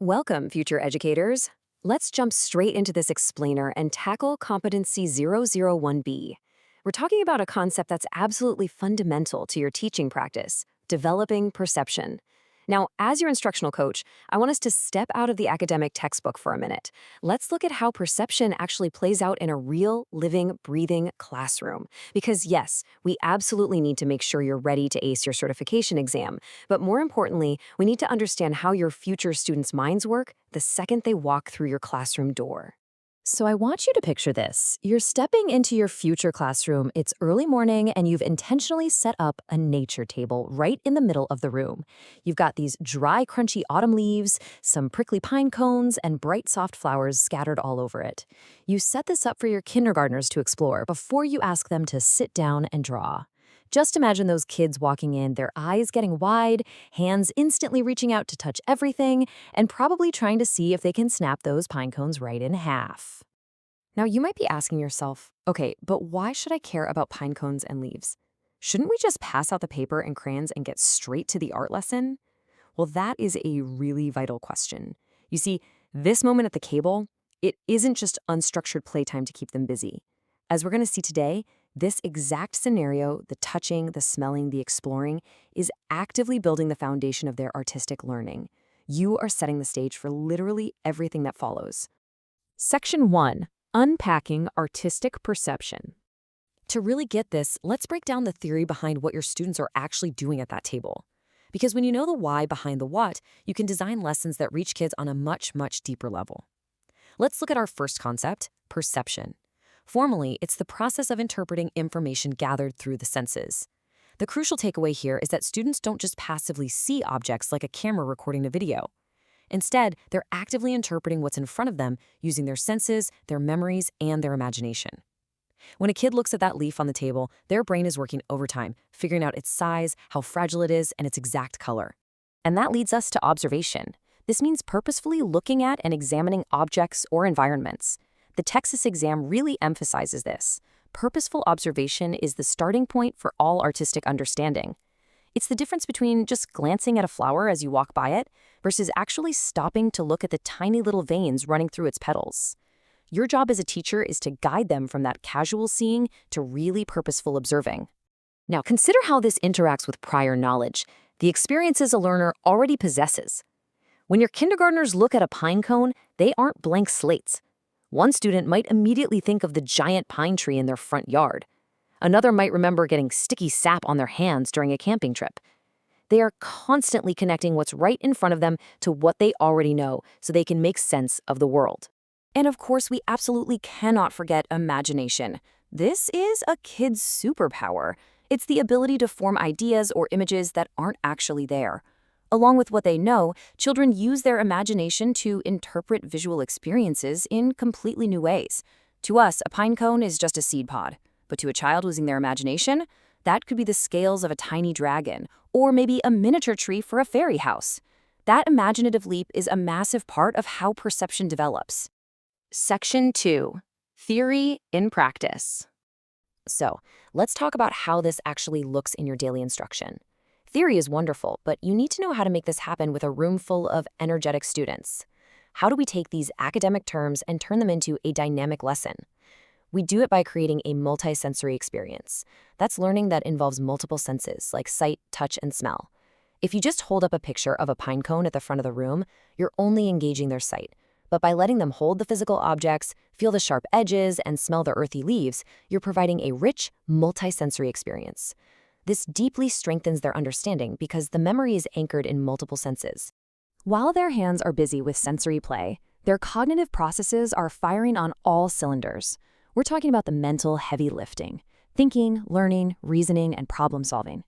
Welcome, future educators. Let's jump straight into this explainer and tackle Competency 001B. We're talking about a concept that's absolutely fundamental to your teaching practice, developing perception. Now, as your instructional coach, I want us to step out of the academic textbook for a minute. Let's look at how perception actually plays out in a real, living, breathing classroom. Because yes, we absolutely need to make sure you're ready to ace your certification exam. But more importantly, we need to understand how your future students' minds work the second they walk through your classroom door. So I want you to picture this. You're stepping into your future classroom. It's early morning, and you've intentionally set up a nature table right in the middle of the room. You've got these dry, crunchy autumn leaves, some prickly pine cones, and bright, soft flowers scattered all over it. You set this up for your kindergartners to explore before you ask them to sit down and draw. Just imagine those kids walking in, their eyes getting wide, hands instantly reaching out to touch everything, and probably trying to see if they can snap those pine cones right in half. Now, you might be asking yourself, okay, but why should I care about pine cones and leaves? Shouldn't we just pass out the paper and crayons and get straight to the art lesson? Well, that is a really vital question. You see, this moment at the cable, it isn't just unstructured playtime to keep them busy. As we're going to see today, this exact scenario, the touching, the smelling, the exploring, is actively building the foundation of their artistic learning. You are setting the stage for literally everything that follows. Section 1. Unpacking artistic perception. To really get this, let's break down the theory behind what your students are actually doing at that table. Because when you know the why behind the what, you can design lessons that reach kids on a much, much deeper level. Let's look at our first concept, perception. Formally, it's the process of interpreting information gathered through the senses. The crucial takeaway here is that students don't just passively see objects like a camera recording a video. Instead, they're actively interpreting what's in front of them using their senses, their memories, and their imagination. When a kid looks at that leaf on the table, their brain is working overtime, figuring out its size, how fragile it is, and its exact color. And that leads us to observation. This means purposefully looking at and examining objects or environments. The Texas exam really emphasizes this. Purposeful observation is the starting point for all artistic understanding. It's the difference between just glancing at a flower as you walk by it versus actually stopping to look at the tiny little veins running through its petals. Your job as a teacher is to guide them from that casual seeing to really purposeful observing. Now, consider how this interacts with prior knowledge, the experiences a learner already possesses. When your kindergartners look at a pine cone, they aren't blank slates. One student might immediately think of the giant pine tree in their front yard. Another might remember getting sticky sap on their hands during a camping trip. They are constantly connecting what's right in front of them to what they already know so they can make sense of the world. And of course, we absolutely cannot forget imagination. This is a kid's superpower. It's the ability to form ideas or images that aren't actually there. Along with what they know, children use their imagination to interpret visual experiences in completely new ways. To us, a pine cone is just a seed pod. But to a child using their imagination, that could be the scales of a tiny dragon, or maybe a miniature tree for a fairy house. That imaginative leap is a massive part of how perception develops. Section 2. Theory in practice. So, let's talk about how this actually looks in your daily instruction. Theory is wonderful, but you need to know how to make this happen with a room full of energetic students. How do we take these academic terms and turn them into a dynamic lesson? We do it by creating a multisensory experience. That's learning that involves multiple senses, like sight, touch, and smell. If you just hold up a picture of a pine cone at the front of the room, you're only engaging their sight. But by letting them hold the physical objects, feel the sharp edges, and smell the earthy leaves, you're providing a rich, multisensory experience. This deeply strengthens their understanding because the memory is anchored in multiple senses. While their hands are busy with sensory play, their cognitive processes are firing on all cylinders. We're talking about the mental heavy lifting, thinking, learning, reasoning, and problem solving.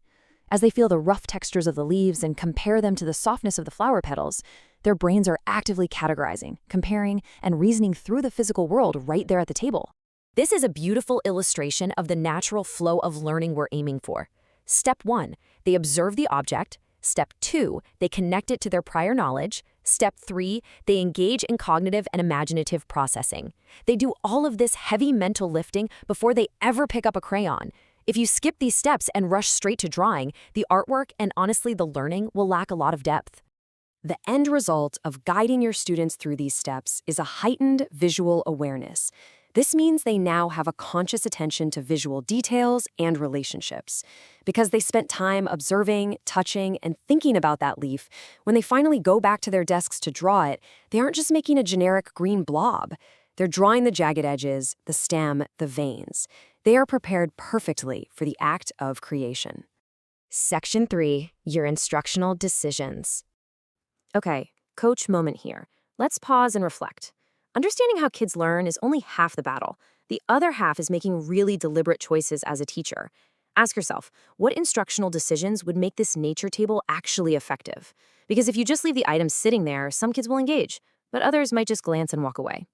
As they feel the rough textures of the leaves and compare them to the softness of the flower petals, their brains are actively categorizing, comparing, and reasoning through the physical world right there at the table. This is a beautiful illustration of the natural flow of learning we're aiming for. Step 1, they observe the object. Step 2, they connect it to their prior knowledge. Step 3, they engage in cognitive and imaginative processing. They do all of this heavy mental lifting before they ever pick up a crayon. If you skip these steps and rush straight to drawing, the artwork and honestly the learning will lack a lot of depth. The end result of guiding your students through these steps is a heightened visual awareness. This means they now have a conscious attention to visual details and relationships. Because they spent time observing, touching, and thinking about that leaf, when they finally go back to their desks to draw it, they aren't just making a generic green blob. They're drawing the jagged edges, the stem, the veins. They are prepared perfectly for the act of creation. Section 3, your instructional decisions. Okay, coach moment here. Let's pause and reflect. Understanding how kids learn is only half the battle. The other half is making really deliberate choices as a teacher. Ask yourself, what instructional decisions would make this nature table actually effective? Because if you just leave the items sitting there, some kids will engage, but others might just glance and walk away.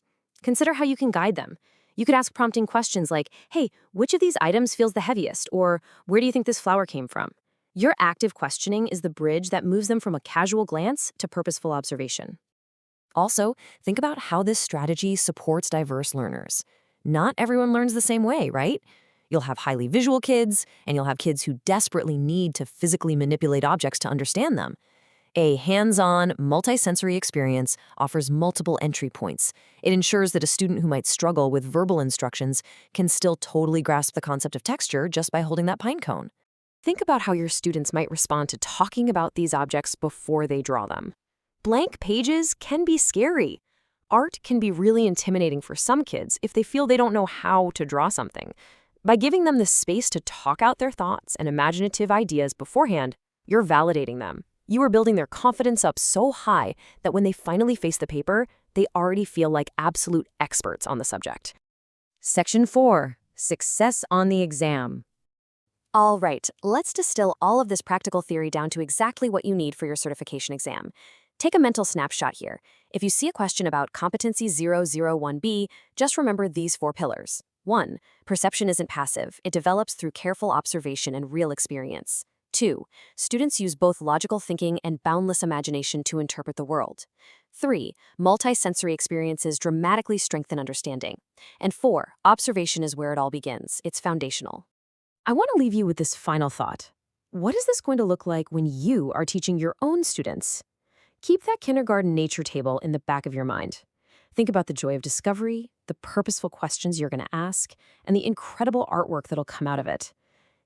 Consider how you can guide them. You could ask prompting questions like, hey, which of these items feels the heaviest? Or where do you think this flower came from? Your active questioning is the bridge that moves them from a casual glance to purposeful observation. Also, think about how this strategy supports diverse learners. Not everyone learns the same way, right? You'll have highly visual kids, and you'll have kids who desperately need to physically manipulate objects to understand them. A hands-on, multisensory experience offers multiple entry points. It ensures that a student who might struggle with verbal instructions can still totally grasp the concept of texture just by holding that pine cone. Think about how your students might respond to talking about these objects before they draw them. Blank pages can be scary. Art can be really intimidating for some kids if they feel they don't know how to draw something. By giving them the space to talk out their thoughts and imaginative ideas beforehand, you're validating them. You are building their confidence up so high that when they finally face the paper, they already feel like absolute experts on the subject. Section 4, Success on the Exam. All right, let's distill all of this practical theory down to exactly what you need for your certification exam. Take a mental snapshot here. If you see a question about Competency 001B, just remember these 4 pillars. 1. Perception isn't passive. It develops through careful observation and real experience. 2. Students use both logical thinking and boundless imagination to interpret the world. 3. Multisensory experiences dramatically strengthen understanding. And 4. Observation is where it all begins. It's foundational. I want to leave you with this final thought. What is this going to look like when you are teaching your own students? Keep that kindergarten nature table in the back of your mind. Think about the joy of discovery, the purposeful questions you're going to ask, and the incredible artwork that'll come out of it.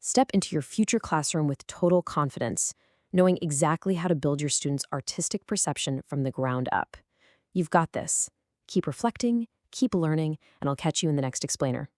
Step into your future classroom with total confidence, knowing exactly how to build your students' artistic perception from the ground up. You've got this. Keep reflecting, keep learning, and I'll catch you in the next explainer.